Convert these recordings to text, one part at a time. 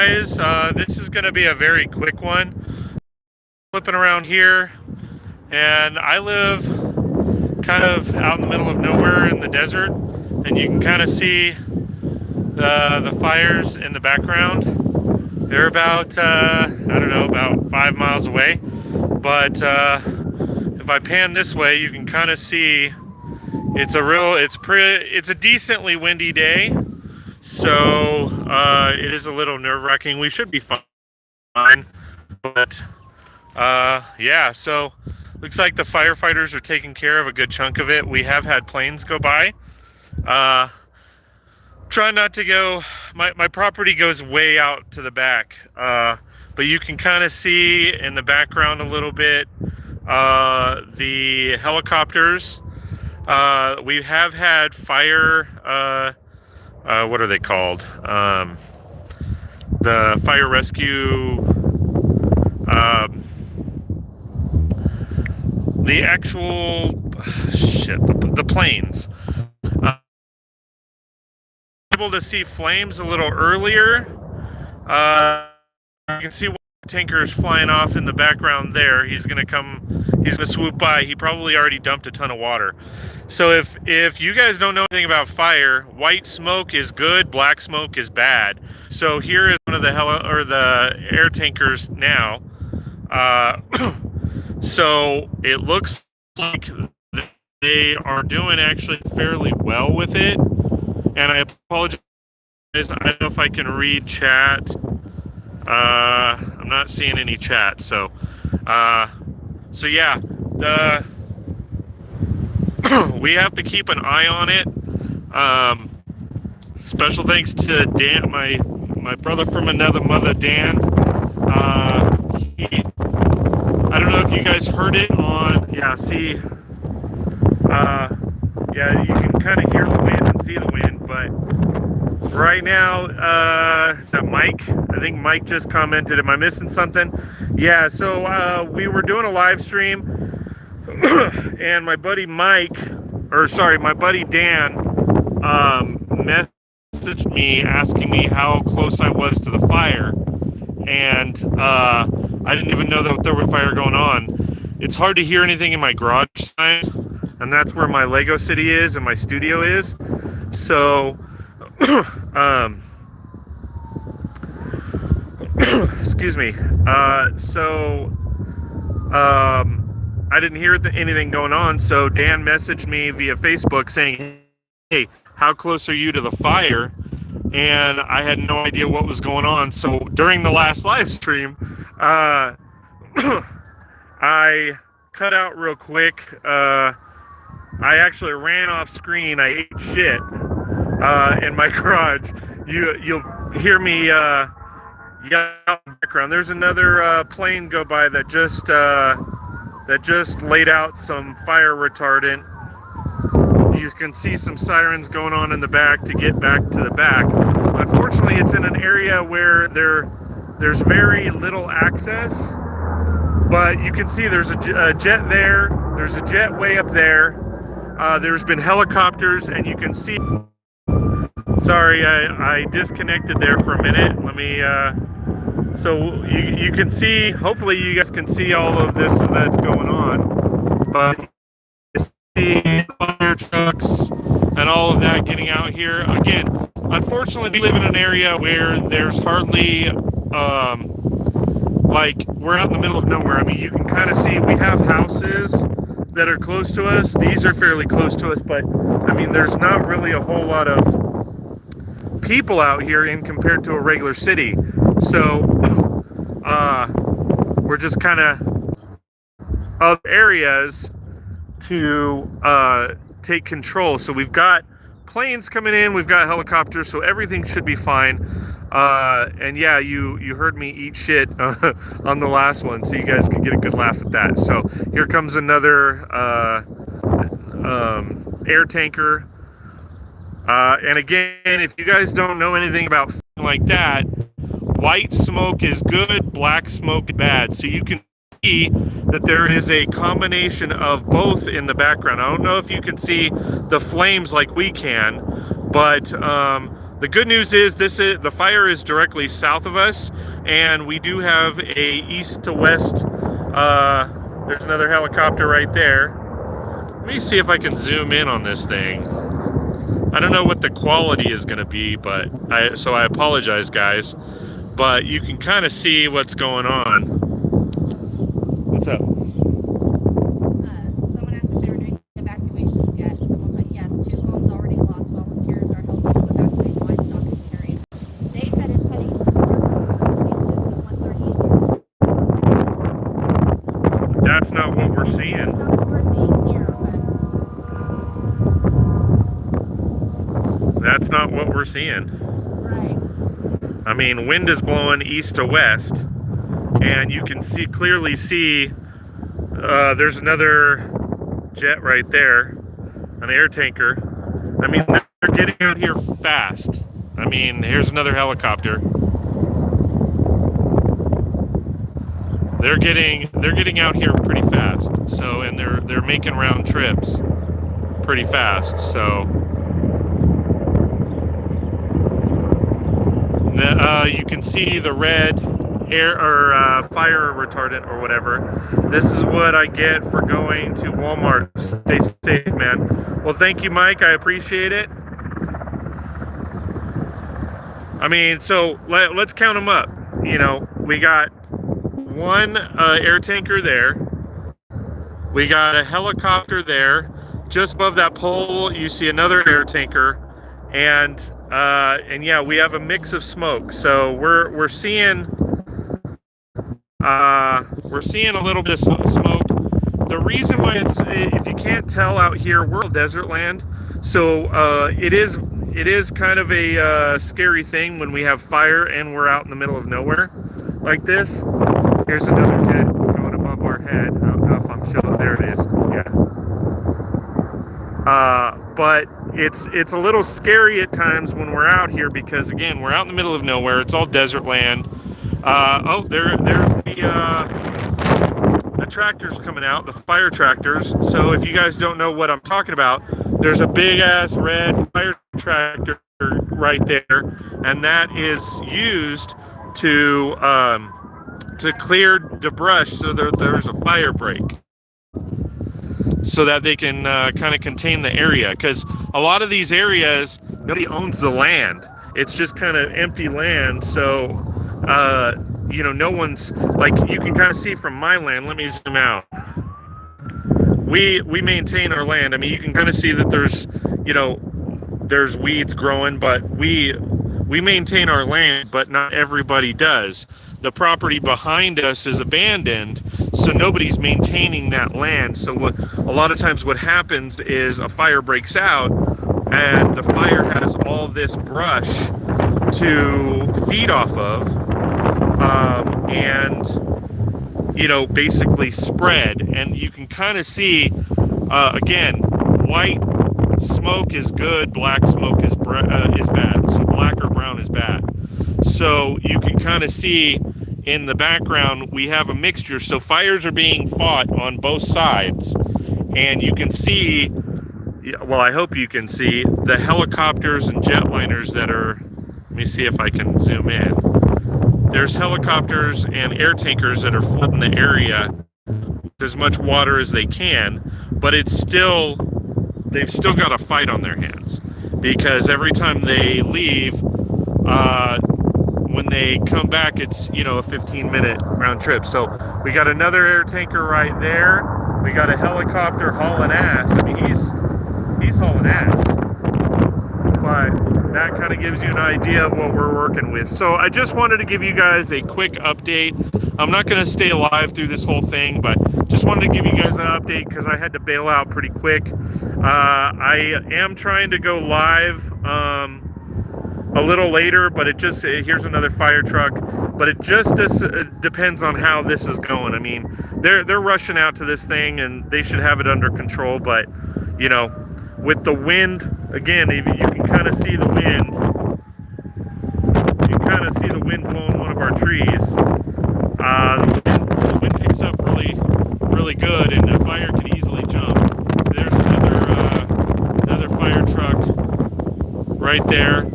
guys, this is going to be a very quick one. Flipping around here, and I live kind of out in the middle of nowhere in the desert, and you can kind of see the fires in the background. They're about, I don't know, about 5 miles away, but if I pan this way, you can kind of see it's a decently windy day. So it is a little nerve-wracking. We should be fine, but yeah. So looks like the firefighters are taking care of a good chunk of it. We have had planes go by. Try not to go. My property goes way out to the back, but you can kind of see in the background a little bit the helicopters. We have had fire. What are they called? The fire rescue, the actual the planes. Able to see flames a little earlier. You can see one tanker is flying off in the background there. He's gonna swoop by. He probably already dumped a ton of water. So if you guys don't know anything about fire, white smoke is good, black smoke is bad. So here is one of the air tankers now. So it looks like they are doing actually fairly well with it. And I apologize, I don't know if I can read chat. I'm not seeing any chat. So yeah, we have to keep an eye on it. Special thanks to Dan, my brother from another mother, Dan. I don't know if you guys heard it on. Yeah, see. Yeah, you can kind of hear the wind and see the wind, but right now, is that Mike? I think Mike just commented. Am I missing something? Yeah. So we were doing a live stream. And my buddy my buddy Dan, messaged me asking me how close I was to the fire, and I didn't even know that there was fire going on. It's hard to hear anything in my garage signs, and that's where my Lego City is and my studio is. So, excuse me. I didn't hear anything going on, so Dan messaged me via Facebook saying, hey, how close are you to the fire? And I had no idea what was going on. So during the last live stream, I cut out real quick. I actually ran off screen. I ate shit in my garage. You'll hear me yell in the background. There's another plane go by that just laid out some fire retardant. You can see some sirens going on in the back to get back to the back. Unfortunately, it's in an area where there's very little access, but you can see there's a jet there. There's a jet way up there. There's been helicopters, and you can see. Sorry, I disconnected there for a minute. Let me. So you can see, hopefully you guys can see all of this that's going on, but you see fire trucks and all of that getting out here. Again, unfortunately, we live in an area where there's hardly, like, we're out in the middle of nowhere. I mean, you can kind of see we have houses that are close to us. These are fairly close to us, but I mean, there's not really a whole lot of people out here in compared to a regular city. So we're just kind of areas to take control. So we've got planes coming in, we've got helicopters, so everything should be fine. And yeah, you heard me eat shit on the last one, so you guys can get a good laugh at that. So here comes another air tanker. And again, if you guys don't know anything about like that, white smoke is good, black smoke is bad. So you can see that there is a combination of both in the background. I don't know if you can see the flames like we can, but The good news is the fire is directly south of us, and we do have a east to west. There's another helicopter right there. Let me see if I can zoom in on this thing. I don't know what the quality is going to be, so I apologize, guys. But you can kind of see what's going on. What's up? Someone asked if they were doing evacuations yet. Someone put yes. 2 homes already lost. Volunteers are helping to evacuate livestock in the area. They said it's heading north. That's not what we're seeing. That's not what we're seeing here. That's not what we're seeing. Right. I mean, wind is blowing east to west, and you can clearly see there's another jet right there, an air tanker. I mean, they're getting out here fast. I mean, here's another helicopter. They're getting out here pretty fast. So, and they're making round trips pretty fast. So, you can see the red air or fire retardant or whatever. This is what I get for going to Walmart. Stay safe, man. Well, thank you, Mike. I appreciate it. I mean, so let's count them up. You know, we got one air tanker there. We got a helicopter there. Just above that pole, you see another air tanker, and yeah, we have a mix of smoke. So we're seeing a little bit of smoke. The reason why if you can't tell out here, we're desert land, so it is kind of a scary thing when we have fire and we're out in the middle of nowhere like this. Here's another jet going above our head. I don't know if I'm showing. There it is. Yeah. But it's a little scary at times when we're out here because, again, we're out in the middle of nowhere. It's all desert land. Oh, there's the tractors coming out, the fire tractors. So if you guys don't know what I'm talking about, there's a big ass red fire tractor right there, and that is used to clear the brush so there's a fire break, so that they can kind of contain the area, because a lot of these areas nobody owns the land. It's just kind of empty land. So you know, no one's, like, you can kind of see from my land. Let me zoom out. We maintain our land. I mean, you can kind of see that there's, you know, there's weeds growing, but we maintain our land, but not everybody does. The property behind us is abandoned, so nobody's maintaining that land. So a lot of times what happens is a fire breaks out, and the fire has all this brush to feed off of, and, you know, basically spread. And you can kind of see, again, white smoke is good, black smoke is bad. So black or brown is bad. So you can kind of see in the background we have a mixture. So fires are being fought on both sides, and you can see, well, I hope you can see the helicopters and jetliners that are, let me see if I can zoom in. There's helicopters and air tankers that are flooding the area with as much water as they can, but they've still got a fight on their hands, because every time they leave, when they come back, it's, you know, a 15-minute round trip. So we got another air tanker right there. We got a helicopter hauling ass. I mean, he's hauling ass. But that kind of gives you an idea of what we're working with. So I just wanted to give you guys a quick update. I'm not going to stay alive through this whole thing, but just wanted to give you guys an update because I had to bail out pretty quick. I am trying to go live a little later, but here's another fire truck. But it just depends on how this is going. I mean, they're rushing out to this thing, and they should have it under control. But, you know, with the wind, again, you can kind of see the wind. You can kind of see the wind blowing one of our trees. The wind picks up really, really good, and the fire can easily jump. There's another fire truck right there.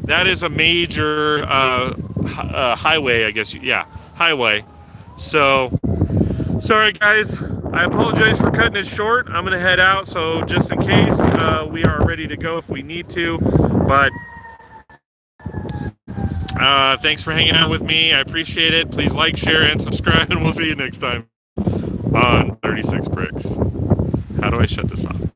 that is a major highway, I guess. Yeah, highway. So, sorry guys. I apologize for cutting it short. I'm going to head out, so just in case, we are ready to go if we need to. But thanks for hanging out with me. I appreciate it. Please like, share, and subscribe, and we'll see you next time on 36 Brix. How do I shut this off?